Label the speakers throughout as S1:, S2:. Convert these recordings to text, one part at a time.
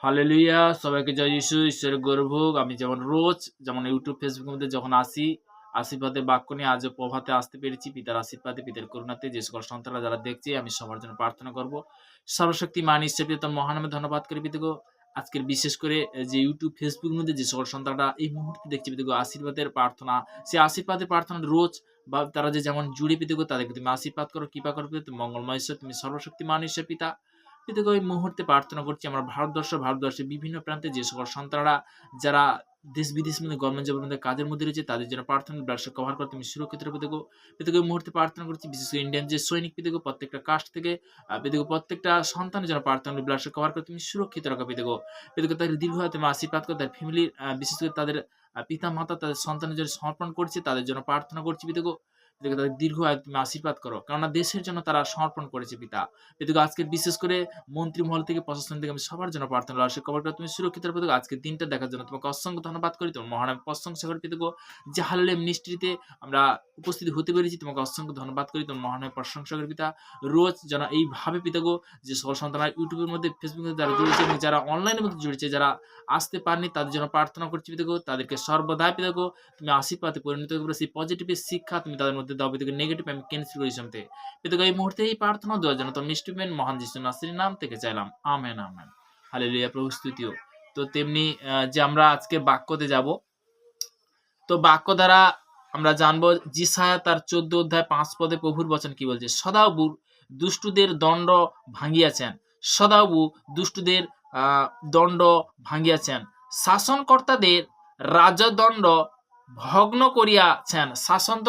S1: Hallelujah! সবাইকে জয় যিশু। ঈশ্বরের গৌরব হোক। আমি যেমন ইউটিউব, ফেসবুকের মধ্যে যখন আসি, আশীর্বাদের বাক্য নিয়ে আজও প্রভাতে আসতে পেরেছি। পিতার আশীর্বাদে, পিতার করুণাতে যে সকল সন্তানরা যারা দেখছে, আমি সবার জন্য প্রার্থনা করব। সর্বশক্তিমান ঈশ্বর পিতা তোর মহানামে ধন্যবাদ করি পিতাগো। আজকের বিশেষ করে যে ইউটিউব, ফেসবুকের মধ্যে যে সকল সন্তানরা এই মুহূর্তে দেখছে পিতাগো, আশীর্বাদের প্রার্থনা, সেই আশীর্বাদের প্রার্থনা রোজ বা তারা যে যেমন জুড়ে পিতাগো, তাদেরকে তুমি আশীর্বাদ করো, কৃপা করো পিতা। তুমি মঙ্গলময় ঈশ্বর, তুমি সর্বশক্তিমান ঈশ্বর পিতা। পিতাগো, এই মুহূর্তে প্রার্থনা করছি আমরা ভারতবর্ষের বিভিন্ন প্রান্তে যে সকল সন্তানরা যারা দেশ বিদেশের মধ্যে গভর্নমেন্ট জবের মধ্যে কাজের মধ্যে রয়েছে, তাদের জন্য প্রার্থনা ব্যবসা কভার করতে তুমি সুরক্ষিত রাখো পিতাগো। পিতাগো, এই মুহূর্তে প্রার্থনা করছি বিশেষ করে ইন্ডিয়ান যে সৈনিক পিতাগো, প্রত্যেকটা কাস্ট থেকে পিতাগো, প্রত্যেকটা সন্তানের জন্য প্রার্থনা ব্যবসা কভার করতে তুমি সুরক্ষিত রাখো পিতাগো। পিতাগো, তাদের দীর্ঘ হাতে তুমি আশীর্বাদ করো, তাদের ফ্যামিলির বিশেষ করে তাদের পিতা মাতা তাদের সন্তানের জন্য সমর্পণ করছে, তাদের জন্য প্রার্থনা করছি পিতাগো। পিতাগো, তাদের দীর্ঘ আয়ু তুমি আশীর্বাদ করো, কেননা দেশের জন্য তারা সমর্পণ করেছে পিতা। পিতাগো, আজকে বিশেষ করে মন্ত্রীমহল থেকে, প্রশাসন থেকে আমি সবার জন্য প্রার্থনা করি। কবরটা তুমি সুরক্ষিত রাখো পিতাগো। আজকের দিনটা দেখার জন্য তোমাকে অসংখ্য ধন্যবাদ করি। তোমার মহানামে প্রশংসা করি পিতাগো। যে হালেলুয়া মিনিস্ট্রিতে আমরা উপস্থিত হতে পেরেছি, তোমাকে অসংখ্য ধন্যবাদ করি। তোমার মহানামে প্রশংসা করি পিতা। রোজ যেন এইভাবে পিতাগো, যে সকল সন্তানরা ইউটিউবের মধ্যে, ফেসবুকের মধ্যে যারা জুড়েছে এবং যারা অনলাইনের মধ্যে জুড়েছে, যারা আসতে পারেনি তাদের জন্য প্রার্থনা করছি পিতাগো। তাদেরকে সর্বদাই পিতাগো তুমি আশীর্বাদে পরিণত করে সেই পজিটিভের শিক্ষা তুমি তাদের মধ্যে দাও পিতাগো। নেগেটিভ আমি ক্যান্সেল করি সামতে পিতাগো। এই মুহূর্তে এই প্রার্থনা দেওয়ার জন্য তোর মিষ্টমেন মহান যিশু নাসিরের নাম থেকে চাইলাম। Amen, amen. হালেলুয়া, প্রভু স্তুতিও। তো তেমনি যে আমরা আজকে বাক্যতে যাব, তো বাক্য দ্বারা আমরা জানবো যিশায়া তার 14 অধ্যায় 5 পদে প্রভুর বচন কি বলছে। সদাপ্রভু দুষ্টুদের দণ্ড ভাঙিয়াছেন, সদাপ্রভু দুষ্টুদের দণ্ড ভাঙিয়াছেন, শাসনকর্তাদের রাজদণ্ড ভগ্ন করিয়াছেন। শাসন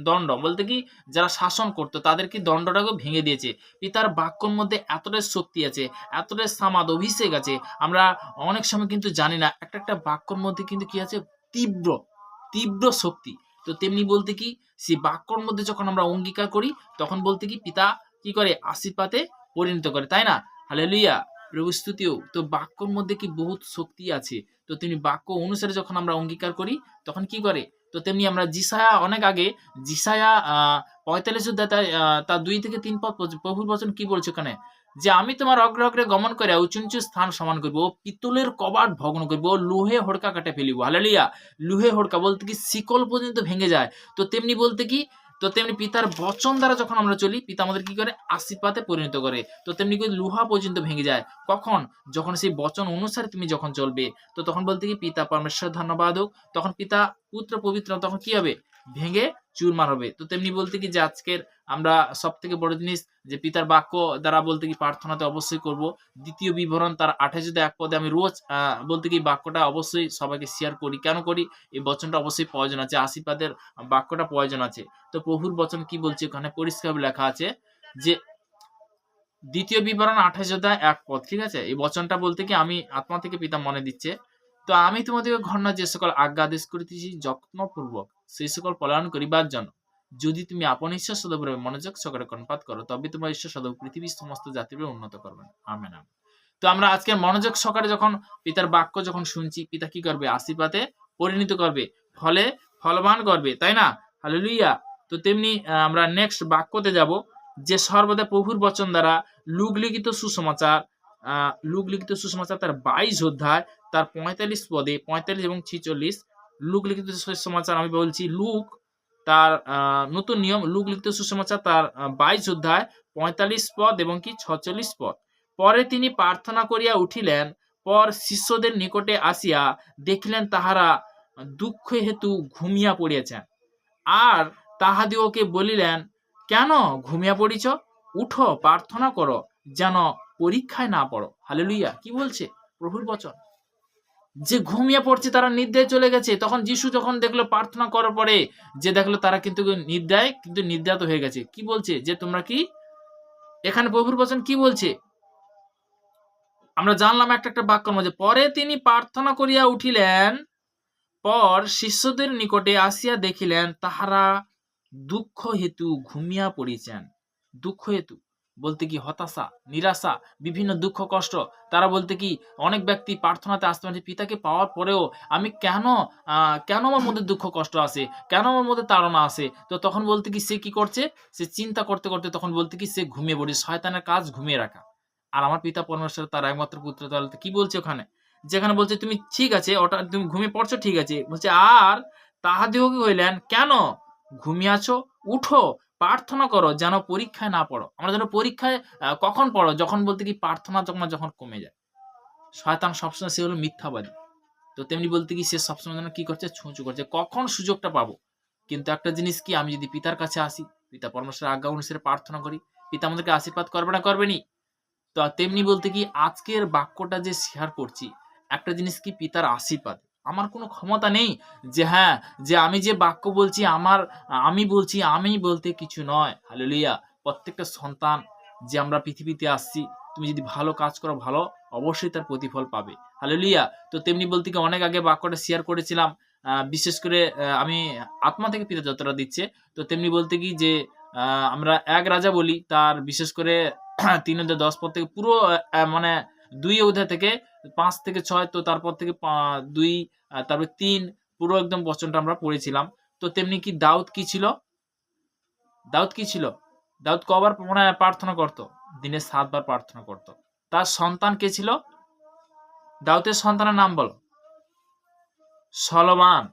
S1: দণ্ড বলতে কি, যারা শাসন করতো তাদের কি দণ্ডটাকে ভেঙে দিয়েছে। পিতার বাক্যর মধ্যে এতটাই শক্তি আছে, এতটাই সামাদ অভিষেক আছে, আমরা অনেক সময় কিন্তু জানি না। একটা একটা বাক্যর মধ্যে কিন্তু কি আছে, তীব্র তীব্র শক্তি। তো তেমনি বলতে কি, সেই বাক্যর মধ্যে যখন আমরা অঙ্গীকার করি, তখন বলতে কি পিতা কি করে, আশীর্বাদে পরিণত করে, তাই না? হালেলুয়া, প্রভু স্তুতিও। তো বাক্যর মধ্যে কি বহুত শক্তি আছে। তো তেমনি বাক্য অনুসারে যখন আমরা অঙ্গীকার করি, তখন কি করে। তো তেমনি আমরা যিশায়া, অনেক আগে যিশায়া 45 অধ্যায় তার 2 থেকে 3 পদ প্রভুর বচন কি বলছে ওখানে, যে আমি তোমার অগ্রে অগ্রে গমন করে উঁচু উঁচু স্থান সমান করবো, ও পিতলের কবাট ভগ্ন করবো, ও লোহে হড়কা কাটে ফেলিব। হালেলুয়া। লোহে হড়কা বলতে কি, শিকল পর্যন্ত ভেঙে যায়। তো তেমনি বলতে কি, তো তেমনি পিতার বচন দ্বারা যখন আমরা চলি, পিতা আমাদের কি করে, আশীর্বাদে পরিণত করে। তো তেমনি করে লোহা পর্যন্ত ভেঙে যায় কখন, যখন সেই বচন অনুসারে তুমি যখন চলবে। তো তখন বলতে কি, পিতা পরমেশ্বর ধন্যবাদ হোক, তখন পিতা পুত্র পবিত্র তখন কি হবে, ভেঙে চুরমার হবে। তো তেমনি বলতে কি, যে আজকের আমরা সব থেকে বড় জিনিস যে পিতার বাক্য দ্বারা বলতে কি, প্রার্থনাতে অবশ্যই করব। দ্বিতীয় বিবরণ তার 28 পদে আমি রোজ বলতে কি বাক্যটা অবশ্যই সবাইকে শেয়ার করি। কেন করি, এই বচনটা অবশ্যই প্রয়োজন আছে, আশীর্বাদের বাক্যটা প্রয়োজন আছে। তো প্রভুর বচন কি বলছে, ওখানে পরিষ্কার লেখা আছে যে দ্বিতীয় বিবরণ 28 ঠিক আছে। এই বচনটা বলতে কি, আমি আত্মা থেকে পিতা মনে দিচ্ছে, তো আমি তোমাদেরকে ঘটনা যে সকল আজ্ঞা আদেশ করিতেছি যত্নপূর্বক সেই সকল পালন করিবার জন্য, যদি তুমি আপন ঈশ্বর সদভাবে মনোযোগ সহকারে কর্ণপাত করো, তবে তোমার ঈশ্বর সদব পৃথিবীর সমস্ত জাতিকে উন্নত করবেন। Amen, amen. তো আমরা আজকে মনোযোগ সহকারে যখন পিতার বাক্য যখন শুনছি, পিতা কি করবে, আশীর্বাদে পরিণত করবে, ফলে ফলবান করবে, তাই না? হালেলুয়া। তো তেমনি আমরা নেক্সট বাক্যতে যাব, যে সর্বদা প্রভুর বচন দ্বারা লুক লিখিত সুসমাচার তার 22 অধ্যায় তার 45 পদে, 45 এবং 46, লুক লিখিত সুসমাচার আমি বলছি, লুক তার নতুন নিয়ম, লুক লিখিত সুসমাচার তার 22 অধ্যায় 45 পদ এবং কি 46 পদ। পরে তিনি প্রার্থনা করিয়া উঠিলেন, পর শিষ্যদের নিকটে আসিয়া দেখিলেন তাহারা দুঃখ হেতু ঘুমিয়া পড়িয়াছেন, আর তাহাদিওকে বলিলেন, কেন ঘুমিয়া পড়িছ, উঠো প্রার্থনা করো, যেন পরীক্ষায় না পড়ো। হালেলুয়া। কি বলছে প্রভুর বচন, যে ঘুমিয়ে পড়ছে, তারা নিদ্রায় চলে গেছে। তখন যিশু যখন দেখলো প্রার্থনা করার পরে, যে দেখলো তারা কিন্তু নিদ্রাত হয়ে গেছে, কি বলছে, যে তোমরা কি, এখানে প্রভুর বচন কি বলছে, আমরা জানলাম একটা একটা বাক্যের মধ্যে, পরে তিনি প্রার্থনা করিয়া উঠিলেন, পর শিষ্যদের নিকটে আসিয়া দেখিলেন তাহারা দুঃখ হেতু ঘুমিয়া পড়িছেন। দুঃখ হেতু বলতে কি, হতাশা, নিরাশা, বিভিন্ন দুঃখ কষ্ট। তারা বলতে কি, অনেক ব্যক্তি প্রার্থনাতে আসতে পারে, পিতাকে পাওয়ার পরেও আমি কেন আমার মধ্যে দুঃখ কষ্ট আসে, কেন আমার মধ্যে তাড়না আসে। তো তখন বলতে কি, সে কি করছে, সে চিন্তা করতে করতে তখন বলতে কি, সে ঘুমিয়ে পড়ে। শয়তানের কাজ ঘুমিয়ে রাখা। আর আমার পিতা পরমেশ্বর তার একমাত্র পুত্র, তাহলে কি বলছে ওখানে? যেখানে বলছে তুমি ঠিক আছে ওটা তুমি ঘুমিয়ে পড়ছো ঠিক আছে। বলছে আর তাহাদিগকে কইলেন, কেন ঘুমিয়াছ? উঠো, প্রার্থনা করো যেন পরীক্ষায় না পড়ো। আমরা যেন পরীক্ষায় কখন পড়ো? যখন বলতে কি প্রার্থনা যখন কমে যায়। শয়তান সবসময় সে হলো মিথ্যাবাদী। তো তেমনি বলতে কি সে সবসময় যেন কি করছে? ছুঁচু করছে। কখন সুযোগটা পাবো? কিন্তু একটা জিনিস কি, আমি যদি পিতার কাছে আসি, পিতা পরমেশ্বরের আজ্ঞা অনুসারে প্রার্থনা করি, পিতা আমাদেরকে আশীর্বাদ করবে না করবেনি? তো তেমনি বলতে কি আজকের বাক্যটা যে শেয়ার করছি, একটা জিনিস কি পিতার আশীর্বাদ। আমার কোনো ক্ষমতা নেই যে হ্যাঁ, যে আমি যে বাক্য বলছি আমি বলতে কিছু নয়। হালেলুয়া! প্রত্যেকটা সন্তান যে আমরা পৃথিবীতে আসছি, তুমি যদি ভালো কাজ করো ভালো, অবশ্যই তার প্রতিফল পাবে। হালেলুয়া! তো তেমনি বলতে কি অনেক আগে বাক্যটা শেয়ার করেছিলাম। বিশেষ করে আমি আত্মা থেকে পিতা যতটা দিচ্ছে, তো তেমনি বলতে কি যে আমরা ১ রাজা বলি তার বিশেষ করে ৩ অধ্যায় ১০ পদ থেকে পুরো মানে ২ অধ্যায় থেকে ৫ থেকে ৬, তো তারপর থেকে ২ তারপরে ৩ পুরো একদম বচনটা আমরা পড়েছিলাম। তো তেমনি কি দাউদ কি ছিল? দাউদ কি ছিল? দাউদ কবার মানে প্রার্থনা করত? দিনে ৭ বার প্রার্থনা করত। তার সন্তান কে ছিল? দাউদের সন্তানের নাম বলো। সলোমন।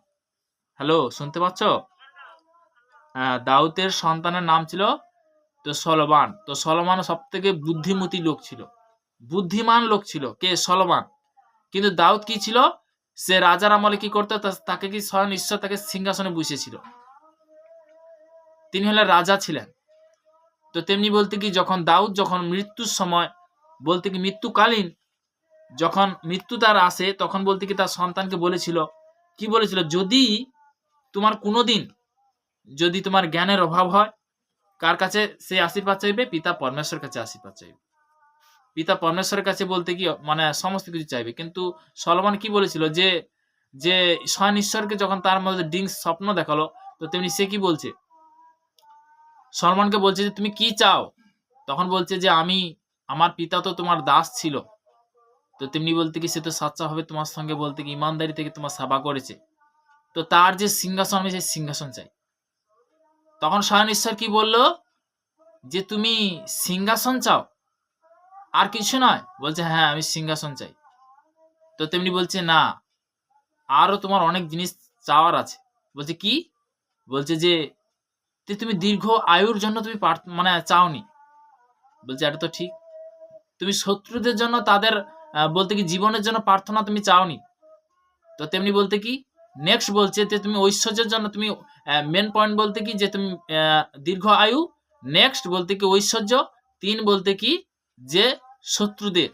S1: হ্যালো, শুনতে পাচ্ছ? দাউদের সন্তানের নাম ছিল তো সলোমন। তো সলোমন সবথেকে বুদ্ধিমতী লোক ছিল। বুদ্ধিমান লোক ছিল কে? সলোমন। কিন্তু দাউদ কি ছিল? সে রাজার আমলে কি করতো? তাকে কি স্বয়ং ঈশ্বর তাকে সিংহাসনে বসিয়েছিল। তিনি হলেন রাজা ছিলেন। তো তেমনি বলতে কি যখন দাউদ যখন মৃত্যুর সময় বলতে কি মৃত্যুকালীন যখন মৃত্যু তার আসে, তখন বলতে কি তার সন্তানকে বলেছিল, কি বলেছিল? যদি তোমার কোনোদিন যদি তোমার জ্ঞানের অভাব হয়, কার কাছে সে আশীর্বাদ চাইবে? পিতা পরমেশ্বরের কাছে আশীর্বাদ চাইবে। পিতা পরমেশ্বরের কাছে বলতে কি মানে সমস্ত কিছু চাইবে। কিন্তু সলোমন কি বলেছিল যে যে স্বয়ং ঈশ্বরকে যখন তার মধ্যে স্বপ্ন দেখালো, তো তেমনি সে কি বলছে? সলমনকে বলছে যে তুমি কি চাও? তখন বলছে যে আমার পিতা তো তোমার দাস ছিল। তো তেমনি বলতে কি সে তো সাচ্চাভাবে তোমার সঙ্গে বলতে কি ইমানদারি থেকে তোমার সেবা করেছে। তো তার যে সিংহাসন, আমি সেই সিংহাসন চাই। তখন স্বয়ং ঈশ্বর কি বলল? যে তুমি সিংহাসন চাও আর কিছু নয়? বলছে হ্যাঁ, আমি সিংহাসন চাই। তো তেমনি বলছে না, আরো তোমার অনেক জিনিস চাওয়ার আছে। বলছে কি? বলছে যে তুমি দীর্ঘ আয়ুর জন্য তুমি মানে চাওনি। বলছে এটা তো ঠিক। তুমি শত্রুদের জন্য তাদের বলতে কি জীবনের জন্য প্রার্থনা তুমি চাওনি। তো তেমনি বলতে কি নেক্সট বলছে যে তুমি ঐশ্বর্যের জন্য তুমি মেন পয়েন্ট বলতে কি যে তুমি দীর্ঘ আয়ু, নেক্সট বলতে কি ঐশ্বর্য, ৩ বলতে কি যে শত্রুদের।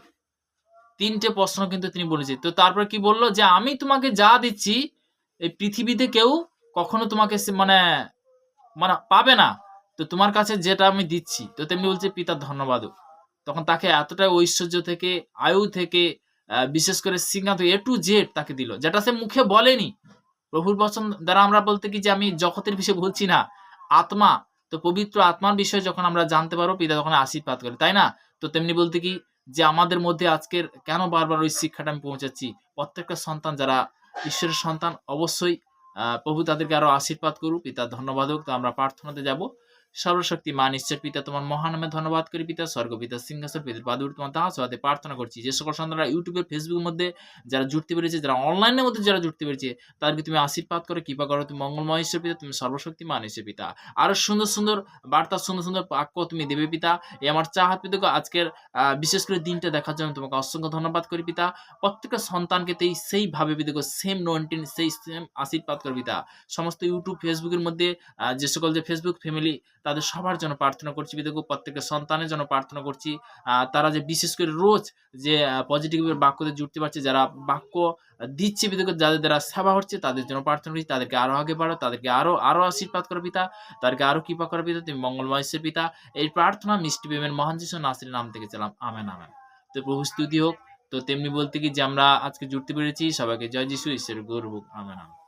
S1: ৩টে প্রশ্ন কিন্তু তিনি বলেছে। তো তারপর কি বলল? যে আমি তোমাকে যা দিচ্ছি এই পৃথিবীতে কেউ কখনো তোমাকে মানে মানে পাবে না। তো তোমার কাছে যেটা আমি দিচ্ছি। তো তেমনি বলছে পিতার ধন্যবাদও। তখন তাকে এতটা ঐশ্বর্য থেকে, আয়ু থেকে, বিশেষ করে সিংহাসন A to Z তাকে দিল। যেটা সে মুখে বলেনি। প্রভুর বচন দ্বারা আমরা বলতে কি যে আমি জগতের বিষয়ে বলছি না, আত্মা। তো পবিত্র আত্মার বিষয়ে যখন আমরা জানতে পারবো, পিতা তখন আশীর্বাদ করে, তাই না? তো তেমনি বলতে কি যে আমাদের মধ্যে আজকের কেন বারবার ওই শিক্ষাটা আমি পৌঁছাচ্ছি? প্রত্যেকটা সন্তান যারা ঈশ্বরের সন্তান, অবশ্যই প্রভু তাদেরকে আরো আশীর্বাদ করুক। পিতা ধন্যবাদ হোক। তো আমরা প্রার্থনাতে যাব। সর্বশক্তিমান ঈশ্বর পিতা, তোমার মহানামে ধন্যবাদ করি পিতা। স্বর্গপিতা সিংহাসন পিতার পাদুর তোমার দাস হতে প্রার্থনা করছি। যে সকল সন্তানরা ইউটিউবে, ফেসবুকের মধ্যে যারা জুড়তে পেরেছে, যারা অনলাইনের মধ্যে যারা জুড়তে পেরেছে, তাদেরকে তুমি আশীর্বাদ করো, কৃপা করো। তুমি মঙ্গলময় ঈশ্বর পিতা, তুমি সর্বশক্তিমান ঈশ্বর পিতা। আরো সুন্দর সুন্দর বার্তা, সুন্দর সুন্দর বাক্য তুমি দেবে পিতা। এই আমার চাহাত পিতা, আজকের বিশেষ করে দিনটা দেখার জন্য তোমাকে অসংখ্য ধন্যবাদ করি পিতা। প্রত্যেকটা সন্তানকে সেইভাবে পিতা সেম নোয়েন্টিন, সেই সেম আশীর্বাদ করো পিতা। সমস্ত ইউটিউব, ফেসবুকের মধ্যে যে সকল যে ফেসবুক ফ্যামিলি, তাদের সবার জন্য প্রার্থনা করছি পিতা। প্রত্যেকটা সন্তানের জন্য প্রার্থনা করছি। তারা যে বিশেষ করে রোজ যে পজিটিভ বাক্যতে জুড়তে পারছে, যারা বাক্য দিচ্ছে পিতা, যাদের দ্বারা সেবা হচ্ছে, তাদের জন্য প্রার্থনা করছি। তাদেরকে আরো আগে বাড়ো, তাদেরকে আরো আশীর্বাদ করো পিতা। তাদেরকে আরো কৃপা করো পিতা। তুমি মঙ্গলময় ঈশ্বর পিতা। এই প্রার্থনা মিষ্টি প্রেমের মহান যিশু নাসিরের নাম থেকে চালাম, আমেন আমেন। তো প্রভু স্তুতি হোক। তো তেমনি বলতে কি যে আমরা আজকে জুড়তে পেরেছি, সবাইকে জয় যিশু, ঈশ্বরের গৌরব হোক, আমেন আমেন।